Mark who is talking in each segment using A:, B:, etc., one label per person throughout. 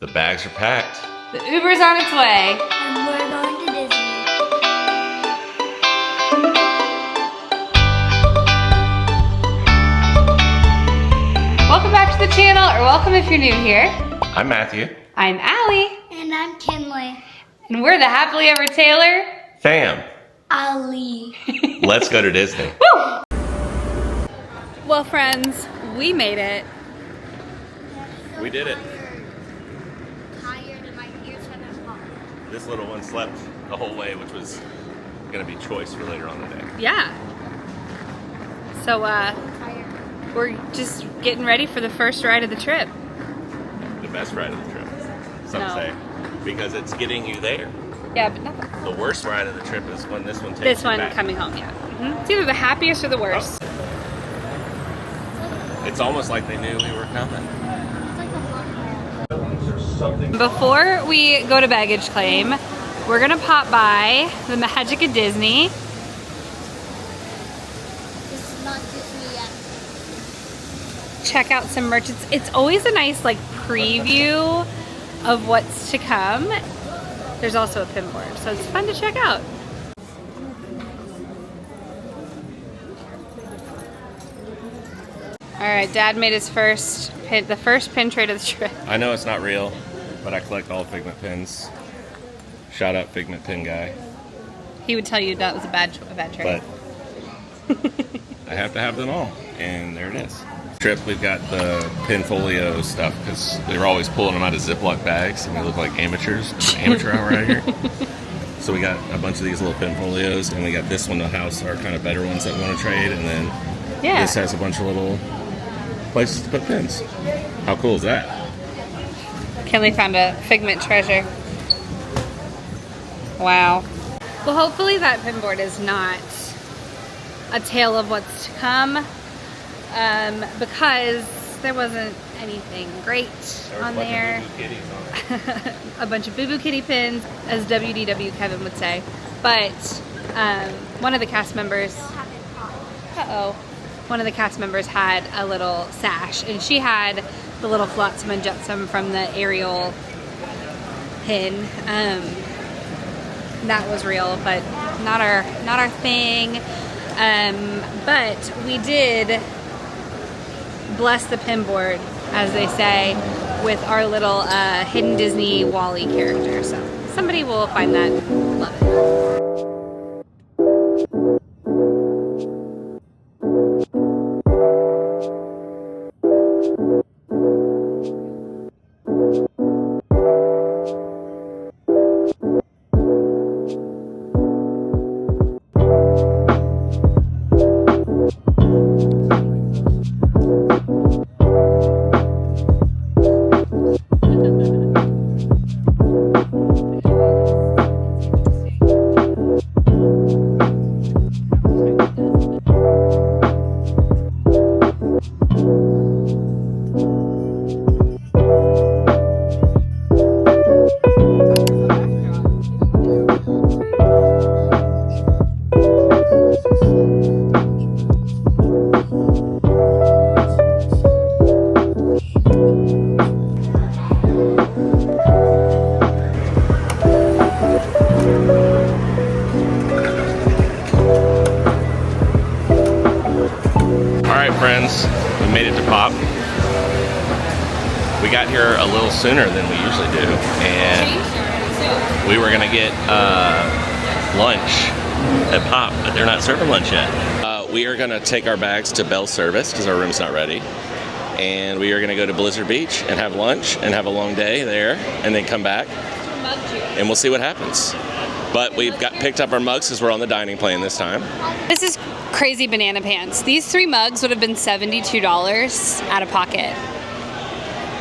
A: The bags are packed.
B: The Uber's on its way.
C: And we're going to Disney.
B: Welcome back to the channel, or welcome if you're new here.
A: I'm Matthew.
B: I'm Allie.
C: And I'm Kinley.
B: And we're the Happily Ever Taylor.
A: Fam,
C: Ali.
A: let's go to Disney.
B: Woo! Well, friends, we made it.
A: We did it.
C: Tired and my ears have popped.
A: This little one slept the whole way, which was gonna be choice for later on today.
B: Yeah. So,
C: Tired.
B: we're just getting ready for the first ride of the trip.
A: The best ride of the trip, some
B: No.
A: say, because it's getting you there.
B: Yeah, but not
A: The worst ride of the trip is when this one takes
B: this
A: you
B: one
A: back.
B: coming home, yeah. It's either the happiest or the worst.
A: It's almost like they knew we were coming.
C: It's like a waterpark.
B: Before we go to baggage claim, we're gonna pop by the Magic of Disney.
C: This is not Disney yet.
B: Check out some merch. It's always a nice like preview of what's to come. There's also a pin board, so it's fun to check out. All right, Dad made his first pin, the first pin trade of the trip.
A: I know it's not real, but I collect all Figment pins. Shout out Figment pin guy.
B: He would tell you that was a bad trade.
A: But I have to have them all, and there it is. Trip, we've got the Pinfolio stuff because they're always pulling them out of Ziploc bags, and we look like amateurs. Amateur hour out here. So we got a bunch of these little Pinfolios, and we got this one to house our kind of better ones that want to trade, and then
B: Yeah.
A: this has a bunch of little places to put pins. How cool is that?
B: Kinley found a Figment treasure. Wow. Well, hopefully that pin board is not a tale of what's to come, because there wasn't anything great on there. A bunch of Boo Boo Kitty pins, as WDW Kevin would say. But one of the cast members, one of the cast members had a little sash, and she had the little Flotsam and Jetsam from the Ariel pin. That was real, but not our thing. But we did bless the pin board, as they say, with our little hidden Disney Wally character. So somebody will find that, love it.
A: Friends, we made it to Pop. We got here a little sooner than we usually do, and we were gonna get lunch at Pop, but they're not serving lunch yet. We are gonna take our bags to Bell Service because our room's not ready, and we are gonna go to Blizzard Beach and have lunch and have a long day there, and then come back, and we'll see what happens. But we've picked up our mugs because we're on the dining plan this time.
B: This is crazy banana pants. These 3 mugs would have been $72 out of pocket.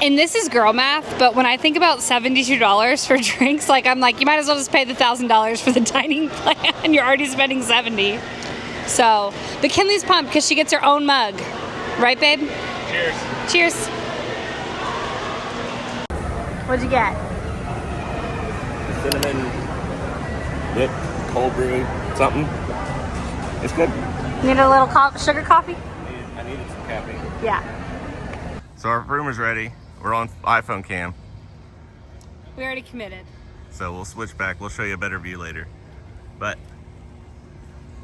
B: And this is girl math, but when I think about $72 for drinks, like I'm like, you might as well just pay the $1,000 for the dining plan. You're already spending $70. So, but Kinley's pumped because she gets her own mug. Right, babe?
A: Cheers.
B: Cheers. What'd you get?
A: Cinnamon whip, cold brew, something. It's good.
B: Need a little sugar coffee?
A: I needed some caffeine.
B: Yeah.
A: So our room is ready. We're on iPhone cam.
B: We already committed.
A: So we'll switch back. We'll show you a better view later. But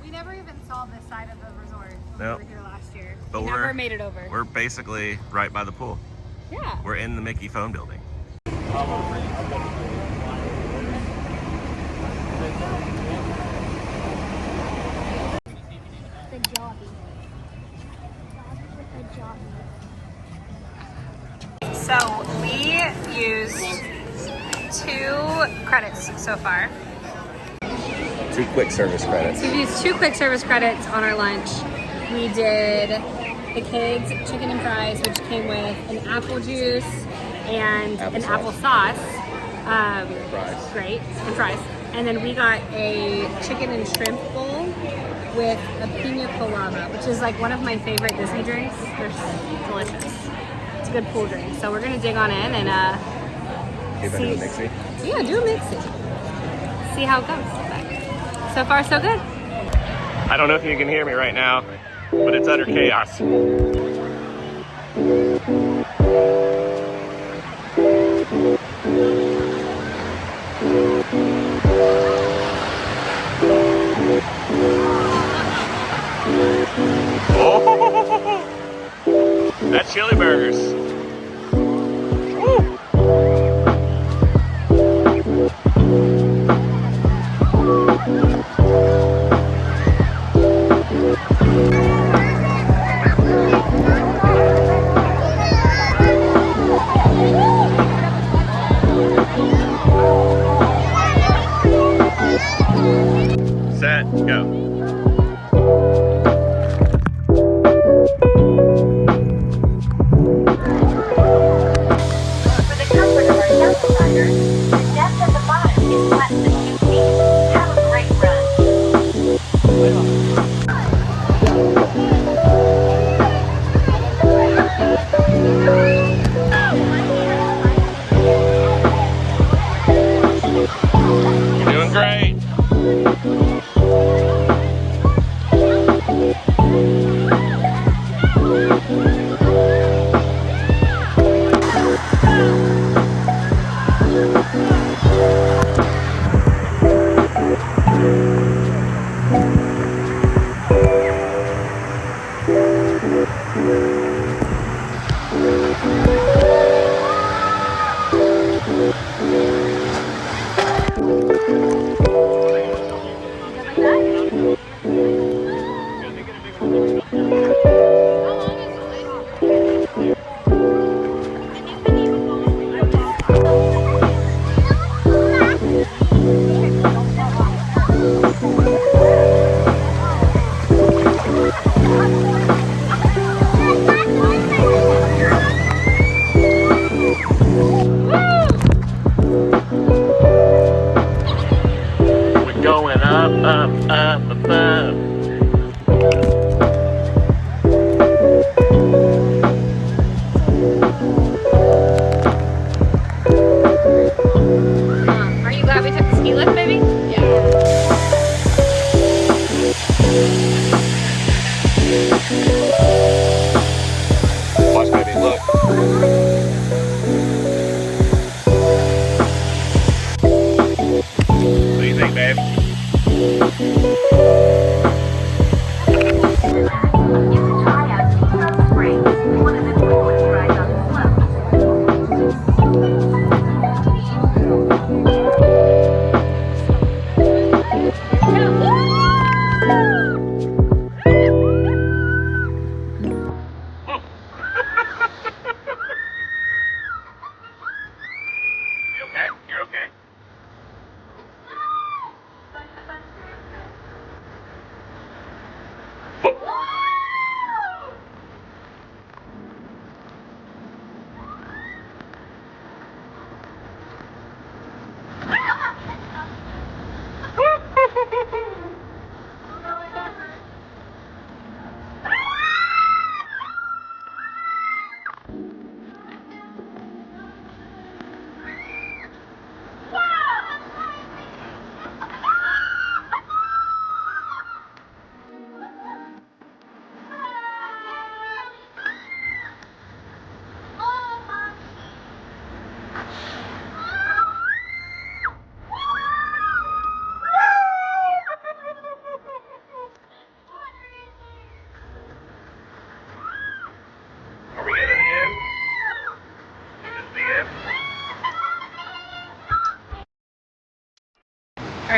B: We never even saw this side of the resort when
A: Nope.
B: we were here last year.
A: But
B: we
A: we're-
B: never made it over.
A: we're basically right by the pool.
B: Yeah.
A: We're in the Mickey phone building.
C: The jobby. The jobby.
B: So we used 2 credits so far.
A: 2 quick service credits.
B: So we've used 2 quick service credits on our lunch. We did the kids chicken and fries, which came with an apple juice and an apple sauce.
A: Fries.
B: Great, and fries. And then we got a chicken and shrimp bowl with a pina colada, which is like one of my favorite Disney drinks. They're delicious. It's a good pool drink. So we're gonna dig on in and
A: You better do a mixie.
B: yeah, do a mixie. See how it goes. But so far, so good.
A: I don't know if you can hear me right now, but it's utter chaos. Oh, that's chili burgers. Woo. Set, go.
D: For the comfort of our young riders, the depth at the bottom is less than 2 feet. Have a great run.
A: You're doing great. We're going up, up, up, above.
B: Are you glad we took the ski lift, baby? Yeah.
A: Watch, baby, look. What do you think, babe?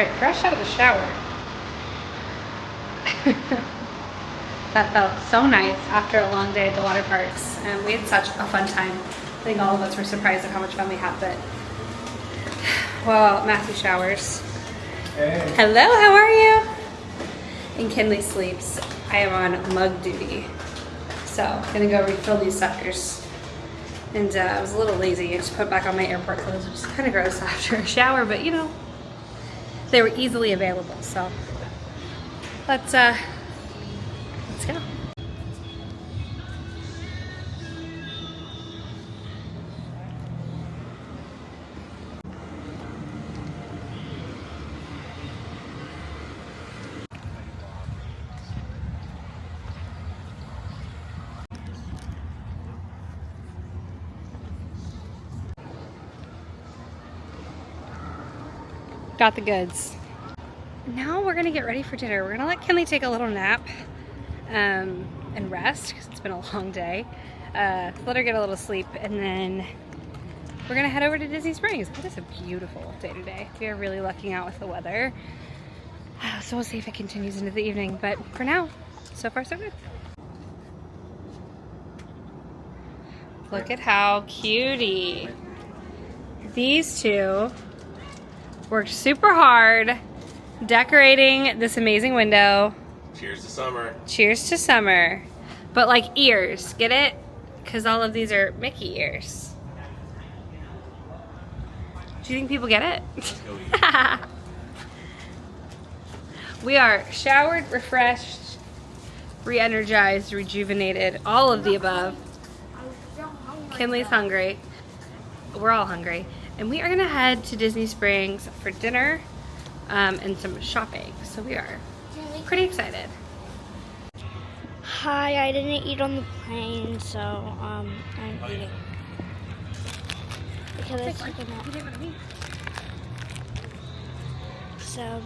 B: Alright, fresh out of the shower. That felt so nice after a long day at the water parks. And we had such a fun time. I think all of us were surprised at how much fun we had, but well, Matthew showers.
E: Hey.
B: Hello, how are you? And Kinley sleeps. I am on mug duty. So, gonna go refill these suckers. And I was a little lazy. I just put back on my airport clothes, which is kind of gross after a shower, but you know, they were easily available. So, let's go. Got the goods. Now we're gonna get ready for dinner. We're gonna let Kinley take a little nap and rest because it's been a long day. Let her get a little sleep, and then we're gonna head over to Disney Springs. It is a beautiful day today. We are really lucking out with the weather. So we'll see if it continues into the evening, but for now, so far so good. Look at how cutie. These two worked super hard decorating this amazing window.
A: Cheers to summer.
B: Cheers to summer. But like ears, get it? Because all of these are Mickey ears. Do you think people get it? We are showered, refreshed, re-energized, rejuvenated, all of the above. Kinley's hungry. We're all hungry. And we are gonna head to Disney Springs for dinner and some shopping. So we are pretty excited.
C: Hi, I didn't eat on the plane, so I'm eating. Because I took a nap. So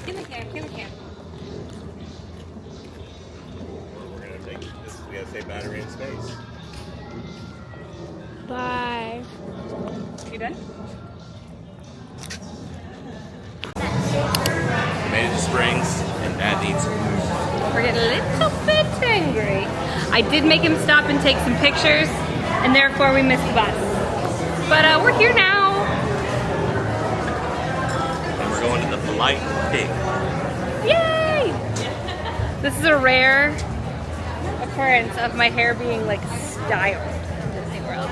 B: Give me can.
A: We're gonna take this. We gotta save battery and space.
C: bye.
B: You done?
A: We made it to Springs, and Dad needs some food.
B: We're getting a little bit angry. I did make him stop and take some pictures, and therefore we missed the bus. But we're here now.
A: And we're going to the Polite Pig.
B: Yay! This is a rare occurrence of my hair being like styled in Disney World.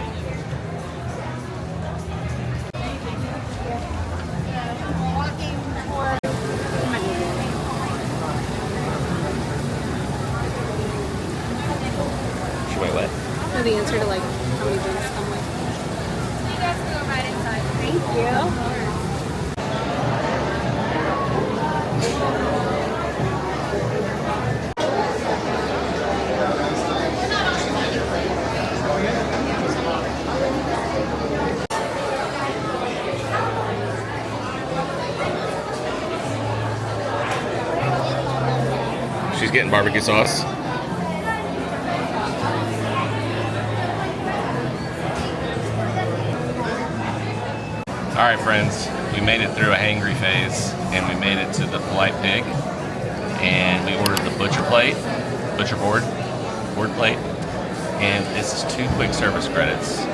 A: She went wet.
B: Know the answer to like how many drinks come with. You guys can go right inside. Thank you.
A: She's getting barbecue sauce. All right, friends, we made it through a hangry phase, and we made it to the Polite Pig, and we ordered the butcher board plate, and this is 2 quick service credits.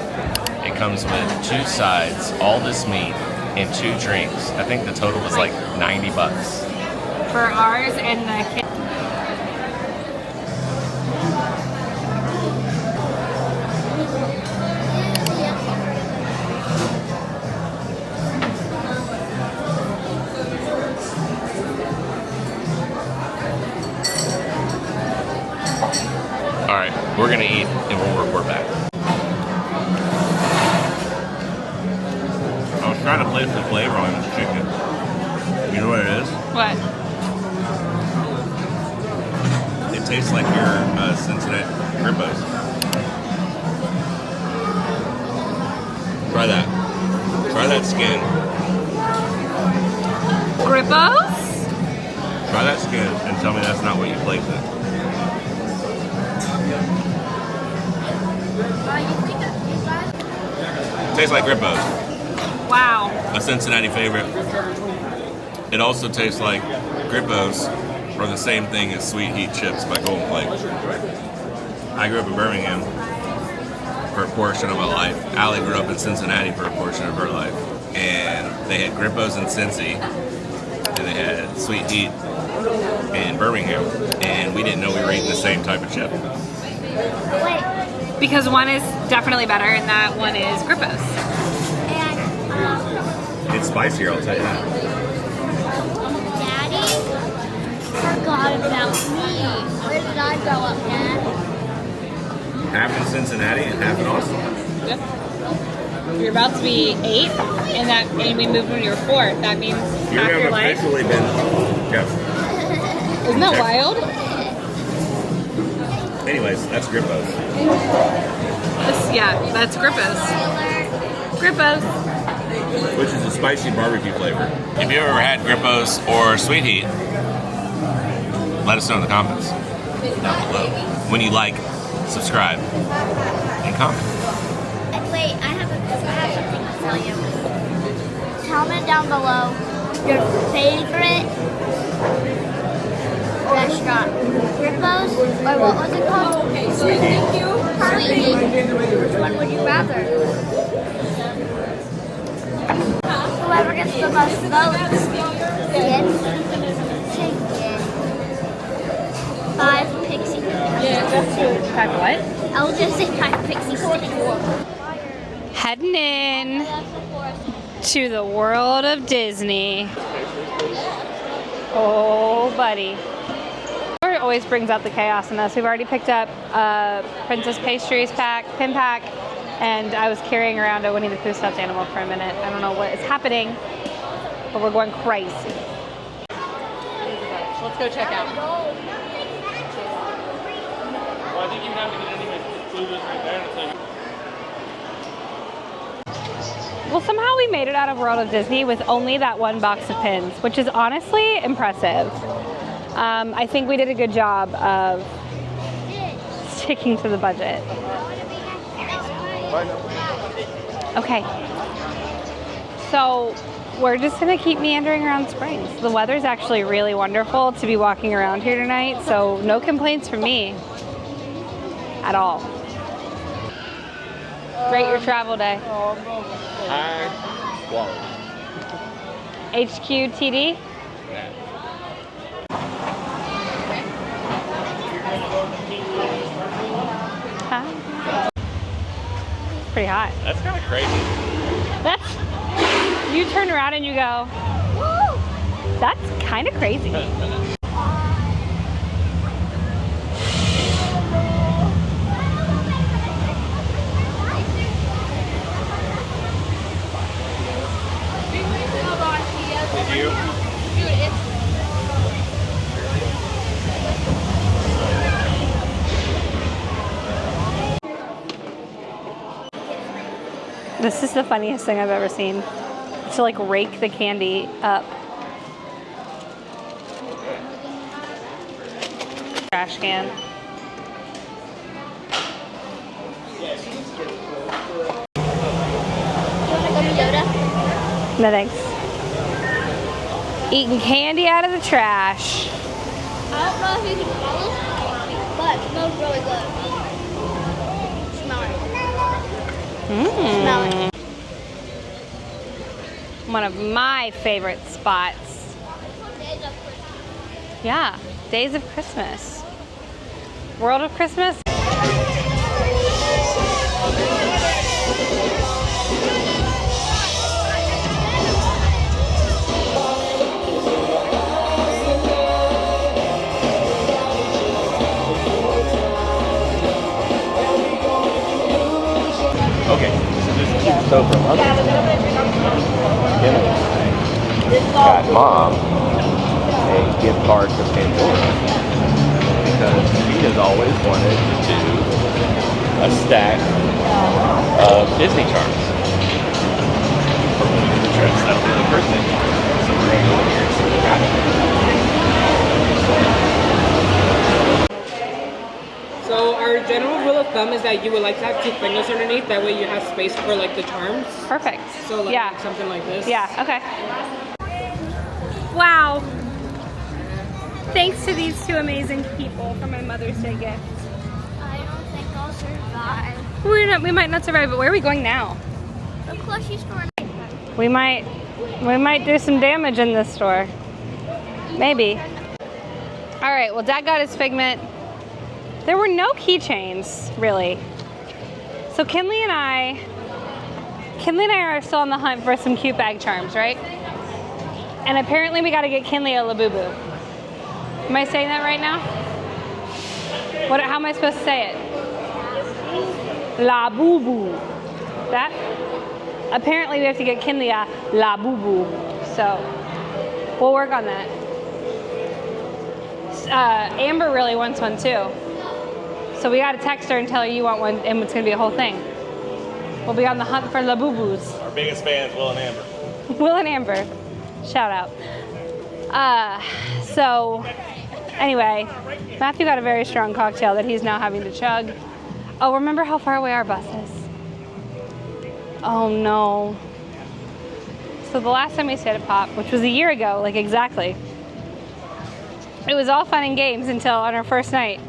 A: It comes with 2 sides, all this meat, and 2 drinks. I think the total was like $90.
B: For ours and the kid.
A: All right, we're gonna eat, and we'll report back. I was trying to place the flavor on this chicken. You know what it is?
B: What?
A: It tastes like your Cincinnati Grippos. Try that. Try that skin.
B: Grippos?
A: Try that skin and Tell me that's not what you place it. Tastes like Grippos,
B: Wow.
A: a Cincinnati favorite. It also tastes like Grippos are the same thing as Sweet Heat chips by Golden Flake. I grew up in Birmingham for a portion of my life. Allie grew up in Cincinnati for a portion of her life. And they had Grippos in Cincy, and they had Sweet Heat in Birmingham. And we didn't know we were eating the same type of chip.
C: Wait,
B: Because one is definitely better, and that one is Grippos.
C: and
A: It's spicier, I'll tell you that.
C: Daddy forgot about me. Where did I grow up, Dad?
A: Half in Cincinnati and half in Austin.
B: You're about to be 8, and we moved when you were 4. That means
A: You
B: half your
A: have
B: life.
A: officially been. Yep.
B: Isn't that wild?
A: Anyways, that's Grippos.
B: That's Grippos. Grippos.
A: Which is a spicy barbecue flavor. If you ever had Grippos or Sweet Heat, let us know in the comments down below. When you like, subscribe, and comment.
C: Wait, I have something to tell you. Comment down below your favorite restaurant. Grippos, or what was it called?
A: Sweet Heat.
C: Sweet Heat. Which one would you rather? Whoever gets the most votes gets chicken. 5 pixie.
B: Type what?
C: I'll just say 5 pixie sticks.
B: Heading in to the world of Disney. Oh, buddy. It always brings out the chaos in us. We've already picked up Princess Pastries pin pack, and I was carrying around a Winnie the Pooh stuffed animal for a minute. I don't know what is happening, but we're going crazy. Let's go check out.
E: Well, I think you have to get anyways. The food is right there. And it's like,
B: Well, somehow we made it out of World of Disney with only that one box of pins, which is honestly impressive. I think we did a good job of sticking to the budget. Okay, so we're just gonna keep meandering around Springs. The weather's actually really wonderful to be walking around here tonight, so no complaints from me at all. Rate your travel day.
A: Hi, Walt.
B: HQ TD? Huh? Pretty hot.
A: That's kind of crazy.
B: That's, you turn around and you go, that's kind of crazy.
A: Did you?
B: This is the funniest thing I've ever seen. To like rake the candy up. Trash can. No thanks. Eating candy out of the trash.
C: I don't know if you can smell it, but it smells really good. Smell it. Smell it.
B: One of my favorite spots. Yeah, Days of Christmas. World of Christmas.
A: Okay, so for Mother's Day, got Mom a gift card to Pandora because she has always wanted to do a stack of Disney charms for the trips. That'll be the first thing. So we're going to go in here and see what we got.
E: thumb is that you would like to have 2 fingers underneath. That way you have space for like the charms.
B: Perfect.
E: So like
B: yeah.
E: something like this.
B: Yeah, okay. Wow. Thanks to these 2 amazing people for my Mother's Day gift.
C: I don't think I'll survive.
B: We might not survive, but where are we going now?
C: The plushie store.
B: We might do some damage in this store. Maybe. All right, well, Dad got his Figment. There were no keychains, really. So Kinley and I are still on the hunt for some cute bag charms, right? And apparently we gotta get Kinley a Labubu. Am I saying that right now? How am I supposed to say it? Labubu. That? Apparently we have to get Kinley a Labubu. So we'll work on that. Amber really wants one too. So we gotta text her and tell her you want one, and it's gonna be a whole thing. We'll be on the hunt for Labubus.
A: Our biggest fans, Will and Amber.
B: Will and Amber, shout out. So anyway, Matthew got a very strong cocktail that he's now having to chug. Oh, remember how far away our bus is? Oh no. So the last time we stayed at Pop, which was a year ago, like exactly, it was all fun and games until on our first night,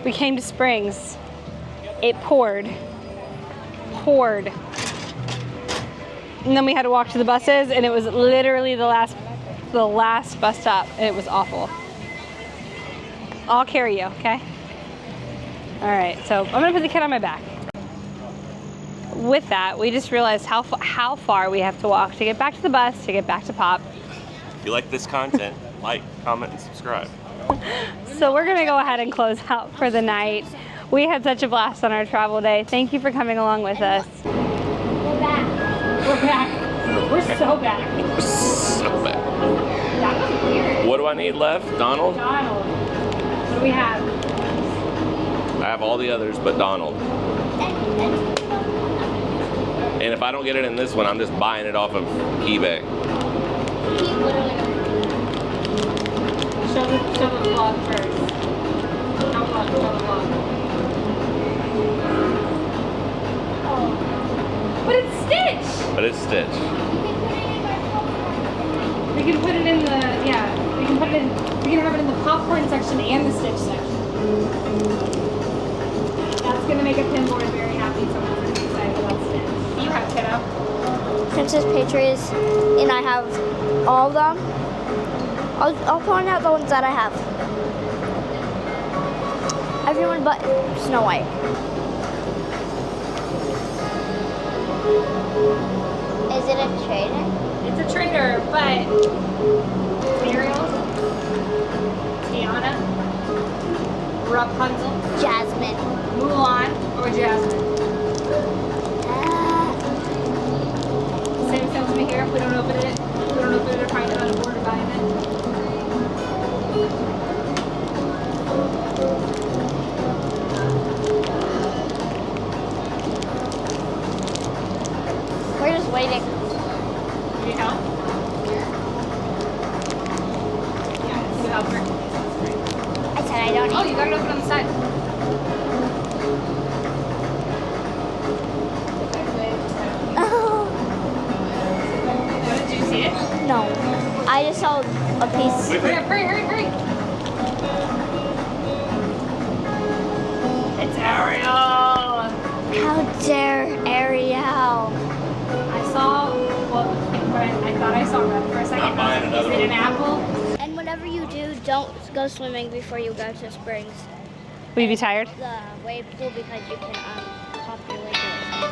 B: we came to Springs. It poured. And then we had to walk to the buses, and it was literally the last bus stop, and it was awful. I'll carry you, okay? All right, so I'm gonna put the kid on my back. With that, we just realized how far we have to walk to get back to the bus, to get back to Pop.
A: If you like this content, like, comment, and subscribe.
B: So we're gonna go ahead and close out for the night. We had such a blast on our travel day. Thank you for coming along with us.
C: We're back.
B: We're back. We're so back.
A: So bad.
B: That was weird.
A: What do I need left? Donald?
B: Donald. What do we have?
A: I have all the others but Donald. And if I don't get it in this one, I'm just buying it off of eBay.
C: He literally.
B: Show the vlog first. Show the vlog. But it's Stitch!
A: But it's Stitch.
B: We can put it in the, we can have it in the popcorn section and the Stitch section. That's gonna make a pinboard very happy, so I'm really excited about Stitch. You have kiddo.
C: Princess Patriots, and I have all of them. I'll point out the ones that I have. Everyone but Snow White. Is it a trader?
B: It's a trader, but Ariel, Tiana, Rapunzel,
C: Jasmine.
B: Mulan, or Jasmine. Same sense to me here. If we don't open it, or find it on a board or buying it.
C: We're just waiting.
B: Need help? Yeah, you help her.
C: I said I don't
B: Oh, you got it open on the side.
C: Oh,
B: Did you see it?
C: no. I just saw a piece.
B: Hurry up, hurry. It's Ariel.
C: How dare Ariel?
B: I saw, well, I thought I saw red for a second.
A: Not buying another
B: Is it an
A: one.
B: apple?
C: And whatever you do, don't go swimming before you go to Springs.
B: Will you be tired?
C: The wave pool because you can pop your leg away.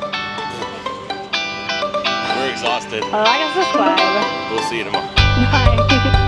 A: We're exhausted.
B: Like and subscribe.
A: We'll see you tomorrow.
B: Bye.